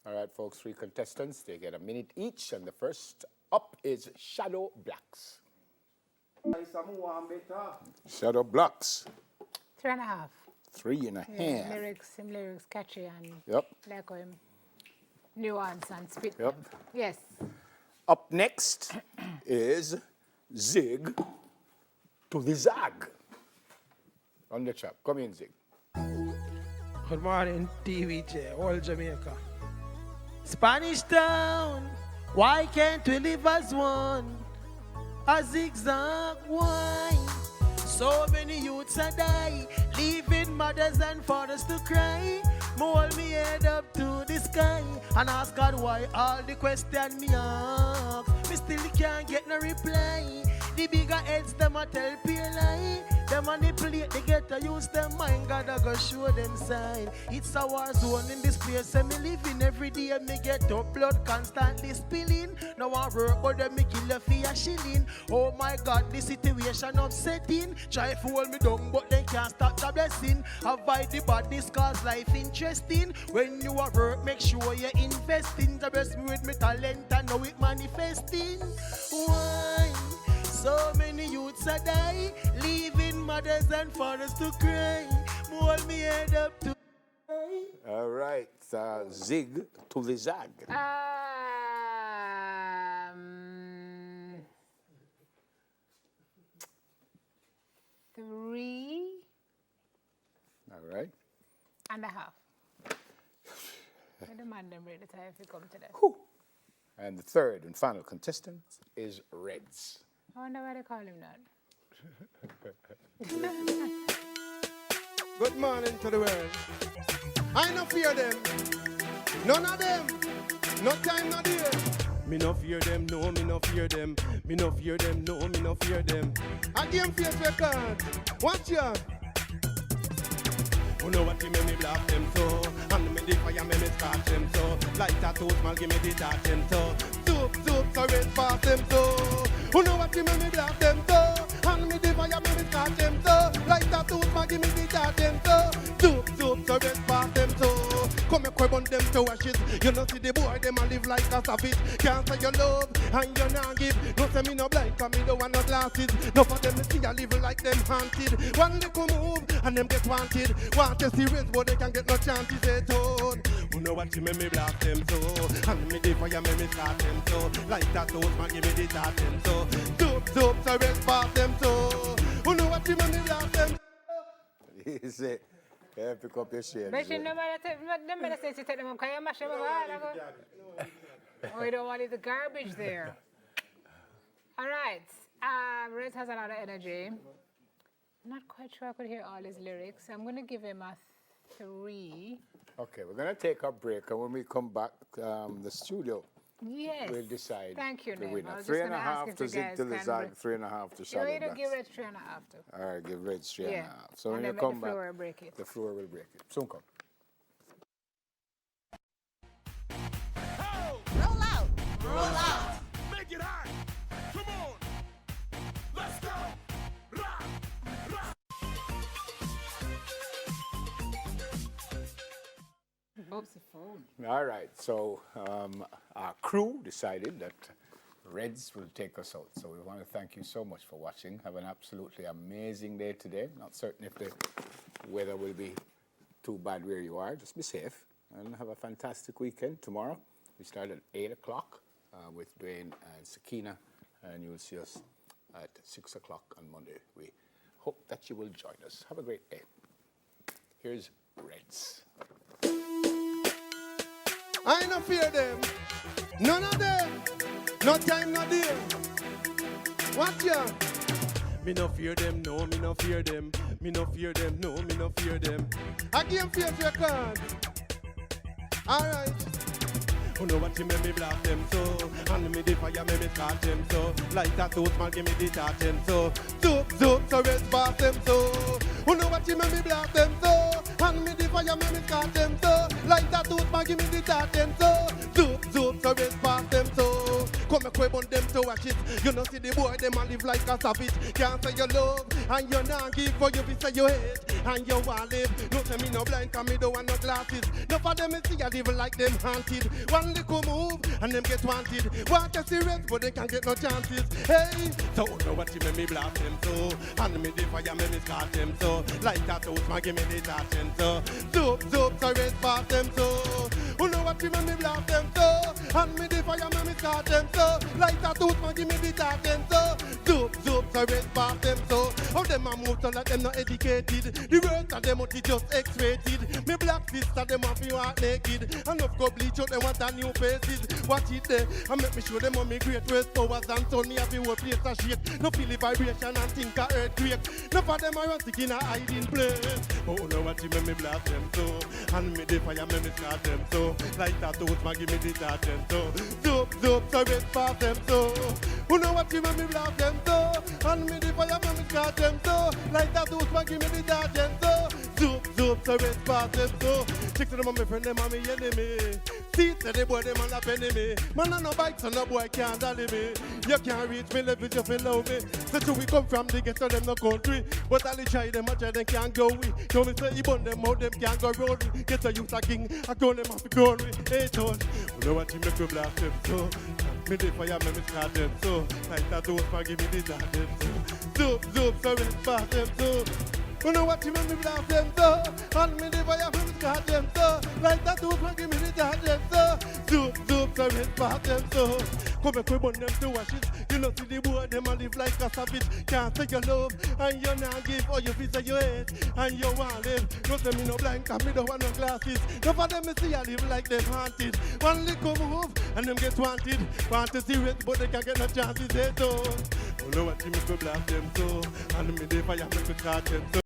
All right, folks, 3 contestants. They get a minute each, and the first up is Shadow Blacks. Shadow Blacks. 3.5. 3.5. Yeah, lyrics catchy and Yep. like nuance and spit. Yep. Them. Yes. Up next is Zig to the Zag. On the chop. Come in, Zig. Good morning, TVJ, all Jamaica. Spanish Town, why can't we live as one? A zigzag, why? So many youths are die, leaving mothers and fathers to cry. Hold me head up to the sky and ask God why all the question me ask. Me still can't get no reply. The bigger heads, them a tell pure lie. Them manipulate, they get to use them mind. God I go show them sign. It's a war zone in this place and me living every day. Me get up blood constantly spilling. Now I work but them me kill a fee a shilling. Oh my God, the situation upsetting. Try fool me down but they can't stop the blessing. Avoid the badness cause life interesting. When you are work, make sure you invest in the best me with me talent and know it manifesting. Why? So many youths are die, leaving mothers and fathers to cry. Hold me head up to. All right, Zig to the Zag. 3.5. All right. I demand them ready time if you come today. Whew. And the third and final contestant is Reds. I wonder why they call him that. Good morning to the world. I no fear them. None of them. No time, no dear. Me no fear them, no, me no fear them. Me no fear them, no, me no fear them. I game face record. Watch ya. You know what you make me blast them so. And me the fire make me start them so. Like that toast man give me the touch them so. Soup, so red pass them so. You know what you make me blast them so. And me the fire make me start them so. Like that toast man give me the touch them so. Soup, so red pass them so. Come here, burn them to ashes. You know see the boy them a live like a savage. Can't say your love and you not give. No say me no blind 'cause me don't want no glasses. No for them me see a live like them haunted. One little move and them get wanted. Want to see race but they can get no chances at all. You know what you make me blast them so. And me the fire make me start them so. Like that toast man give me the start them so. Soup, so red pass them so. You know what you make me blast them so. He said, yeah, pick up your shades. But you know nobody says to take them up because you mash them up. Oh, you don't want the garbage there. All right. Red has a lot of energy. Not quite sure I could hear all his lyrics. I'm going to give him a 3. Okay, we're going to take a break, and when we come back, the studio Yes. will decide Thank you, the Name. winner. I was just gonna ask 3.5 if to you Zig guys to the can Zag, 3.5 to Shadow You Blacks. give it 3.5 to. All right, give Red 3.5. Yeah. So when And you then come the back, floor will break it. the floor will break it. Soon come. Roll out. Roll out. Make it hot. Come on. Let's go. Rock. Rock. Oops, the phone. All right, so our crew decided that Reds will take us out. So we want to thank you so much for watching. Have an absolutely amazing day today. Not certain if the weather will be too bad where you are. Just be safe and have a fantastic weekend. Tomorrow we start at 8 o'clock with Dwayne and Sakina, and you'll see us at 6 o'clock on Monday. We hope that you will join us. Have a great day. Here's Reds. I no fear them. None of them. No time, no dear. Watch ya. Me no fear them, no, me no fear them. Me no fear them, no, me no fear them. I game face record. Alright. You know what you make me blast them so. And me the fire make me start them so. Like that toast man give me the touch them so. So red pass them so. You know what you make me blast them so. And me the fire make me start them so. Like that toast man give me the touch them so. So red pass them so. Come and quib on them to watch it. You know see the boy, them a live like a savage. Can't say you love, and you not give for you, be say you hate, and you want live. No say me no blind, cause me don't want no glasses. No for them, me see a live like them haunted. One little move, and them get wanted. Want to serious, but they can't get no chances. Hey, so you know what you make me blast them so. And me the fire, me start them so. Like that toast, man, give me the touching so. Zoop, zoop, so red past them so. You know what you make me blast them so. And me the fire, me start them so. Like that toast, man, give me the touching so. Zoop, zoop, so red past them so. How them a move so like them not educated. The words of them out just X-rated. Me black sister, them want me walk naked. And of go bleach out, them want a new faces. Watch it there, and make me show them on me great ways powers and turn me every whole place a shake. No feel the vibration and think a earthquake. No for them I run sick in a hiding place. Oh, no what you make me blast them so. And me the fire make me start them so. Like that toast man give me the touch them so. Zoop, zoop, so red past them so. You know what you make me blast them so. And me the fire make me start them so. Like that toast man give me the touch them so. Zoop, zoop, so red past them so. Chicks to them on my friend, them on me enemy. See, say the boy, them on a penny me. Man on no bike, so no boy can't dolly me. You can't reach me, level you feel love me. So true we come from the ghetto, them no country. But all the try them, I try them can't go we. Show me say, you burn them out, them can't go road we. Get a youth a king, I call them off the ground we. Hey, John, you know what you make me blast them so. Me the fire, me start them so. Like that toast, man, give me the start them so. Zoop, zoop, so we pass them so. You know what you make me blast them so. And me the fire, me start them so. Like that toast, man, give me the start them so. Zoop, zoop, so we pass them so. Come and quib on them to wash it. You know see the boy, them a live like a savage. Can't say you love, and you not give, or you feel say you hate, and you want live. No say me no blind, cause me don't want no glasses. No for them me see I live like them haunted. One little move, and them get wanted. Want to see it, but they can't get no chances, they don't. You know what you make me blast them so. And me the fire make me start them so.